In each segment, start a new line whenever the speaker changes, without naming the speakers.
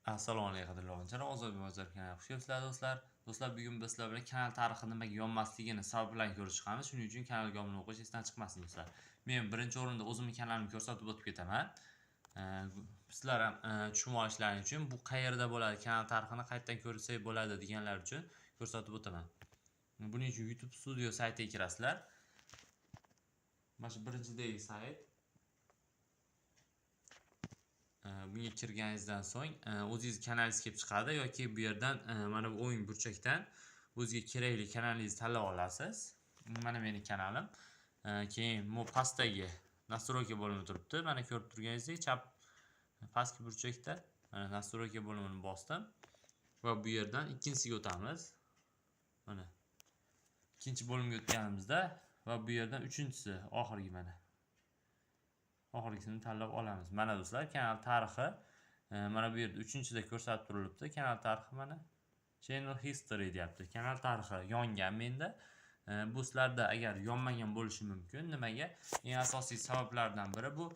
Assalomu alaykum qadrli obunachilar, Ozodbek Bozor kanaliga xush kelibsizlar do'stlar. Do'stlar, bugun biz sizlar bilan kanal tarixi nimaga yonmasligini sabablarini ko'rib chiqamiz. Shuning uchun kanalga obuna bo'lish esdan chiqmasin do'stlar. Men birinchi o'rinda o'zimning kanalimni ko'rsatib o'tib ketaman. Sizlar ham tushunib olishlaring uchun bu qayerda bo'ladi, kanal tarixini qayerdan ko'rsak bo'ladi deganlar uchun ko'rsatib o'taman. Buning uchun YouTube Studio saytiga kirasizlar. Mana shu birinchidagi sayt. Bunga kirganingizdan so'ng o'zingiz kanalingiz kelib chiqadi yoki bu yerdan mana bu o'ng burchakdan o'zingizga kerakli kanalingizni tanlab olasiz. Mana mening kanalim. Keyin bu pastdagi настройка bo'limi turibdi. Mana ko'rib turganingizdek chap pastki burchakda mana настройка bo'limini bosdim va bu yerdan ikkinchisiga o'tamiz. Mana ikkinchi bo'limga o'tganimizda va bu yerdan uchinchisi oxirgi mana oxirgisini tanlab olamiz. Mana do'stlar, kanal tarixi mana bu yerda 3-da ko'rsatib turilibdi. Kanal tarixi mana Channel History deyapti. Kanal tarixi yongan menda. Bu sizlarda agar yonmagan bo'lishi mumkin. Nimaga? Eng asosiy sabablardan biri bu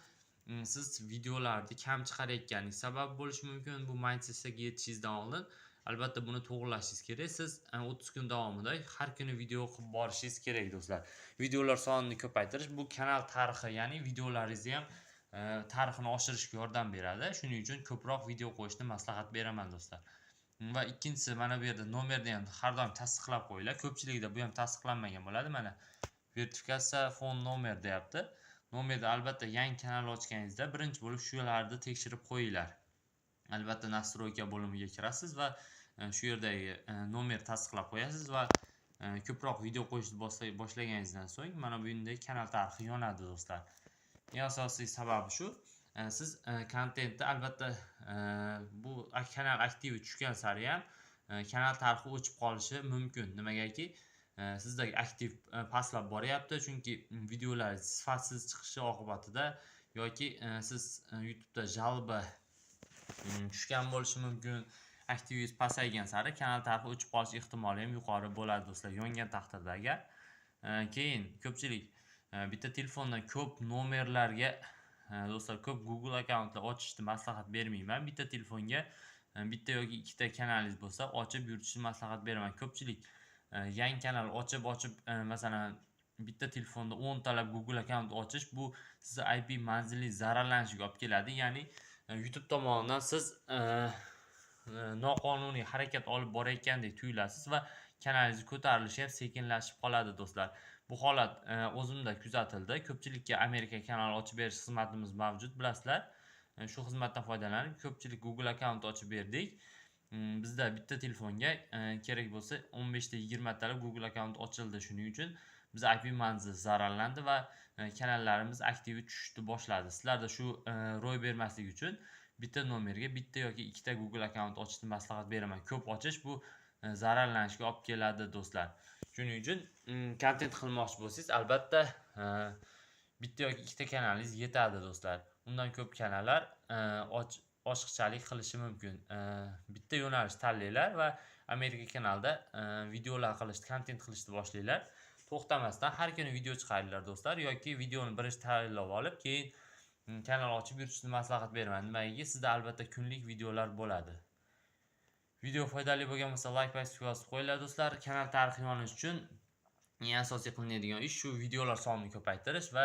siz videolarni kam chiqarayotganingiz sabab bo'lishi mumkin. Bu mindsetga yetishingizdan oldin albatta buni to'g'rilashingiz kerak. Siz 30 kun davomida har kuni video qilib borishingiz kerak do'stlar. Videolar sonini ko'paytirish bu kanal tarixi, ya'ni videolaringizni ham tarixini oshirishga yordam beradi. Shuning uchun ko'proq video qo'yishni maslahat beraman do'stlar. Va ikkinchisi, mana bu yerda nomerni ham har doim tasdiqlab qo'yinglar. Ko'pchilikda bu ham tasdiqlanmagan bo'ladi. Mana verifikatsiya fon nomer deyapti. Nomerda albatta yangi kanal ochganingizda birinchi bo'lib shularni tekshirib qo'yinglar. Albatta настройка bo'limiga kirasiz va shu yerdagi nomer tasdiqlab qo'yasiz va ko'proq video qo'yishni boshlaganingizdan so'ng mana bunday kanal tarixi yonadi do'stlar. Eng asosiy sababi shu. Siz kontentni albatta bu kanal aktivi tushgan sari ham kanal tarixi o'chib qolishi mumkin. Nimagaki sizdagi aktiv pastlab boryapti, chunki videolar sifatsiz chiqishi oqibatida yoki siz YouTube'da jalba tushgan bo'lishi mumkin. Aktivingiz pasaygan sari kanal tarixi o'chib qolish ehtimoli ham yuqori bo'ladi do'stlar, yongan taqdirda agar. Keyin ko'pchilik bitta telefondan ko'p nomerlarga do'stlar ko'p Google akkauntlar ochishni maslahat bermayman. Bitta telefonga bitta yoki ikkita kanalingiz bo'lsa ochib yuritishni maslahat beraman. Ko'pchilik yangi kanal ochib masalan bitta telefonda 10 talab Google akkaunt ochish bu sizni IP manzilingiz zararlanishiga olib keladi. Ya'ni YouTube tomonidan siz noqonuniy harakat olib borayotgandek tuyulasiz va kanalingiz ko'tarilishi ham sekinlashib qoladi do'stlar. Bu holat o'zimda kuzatildi. Ko'pchilikka Amerika kanali ochib berish xizmatimiz mavjud, bilasizlar. Shu xizmatdan foydalanib ko'pchilik Google akkaunt ochib berdik. Bizda bitta telefonga kerak bo'lsa 15 ta 20 talab Google akkaunt ochildi. Shuning uchun biz IP manzil zararlandi va kanallarimiz aktivi tushishni boshladi. Sizlarda shu ro'y bermasligi uchun bitta nomerga bitta yoki ikkita Google akkaunt ochishni maslahat beraman. Ko'p ochish bu zararlanishga olib keladi do'stlar. Shuning uchun kontent qilmoqchi bo'lsangiz albatta bitta yoki ikkita kanalingiz yetadi do'stlar. Undan ko'p kanallar oshiqchalik qilishi mumkin. Bitta yo'nalish tanlanglar va Amerika kanalida videolar qilishni, kontent qilishni boshlanglar. To'xtamasdan har kuni video chiqaringlar do'stlar, yoki videoni birinchi tayyorlab olib, keyin kanal ochib yuritishni maslahat beraman. Nimaga? Sizda albatta kunlik videolar bo'ladi. Video foydali bo'lgan bo'lsa like bosib qo'yinglar do'stlar. Kanal tarixi yonish uchun eng asosiy qilinadigan ish shu videolar sonini ko'paytirish va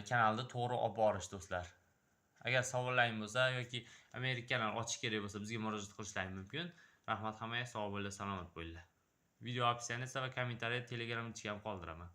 kanalni to'g'ri olib borish do'stlar. Agar savollaringiz bo'lsa yoki Amerika kanal ochish kerak bo'lsa bizga murojaat qilishlaringiz mumkin. Rahmat hammaga, sog' bo'linglar, salomat bo'linglar. Video opsiyani esa va kommentariyada Telegram ichiga ham qoldiraman.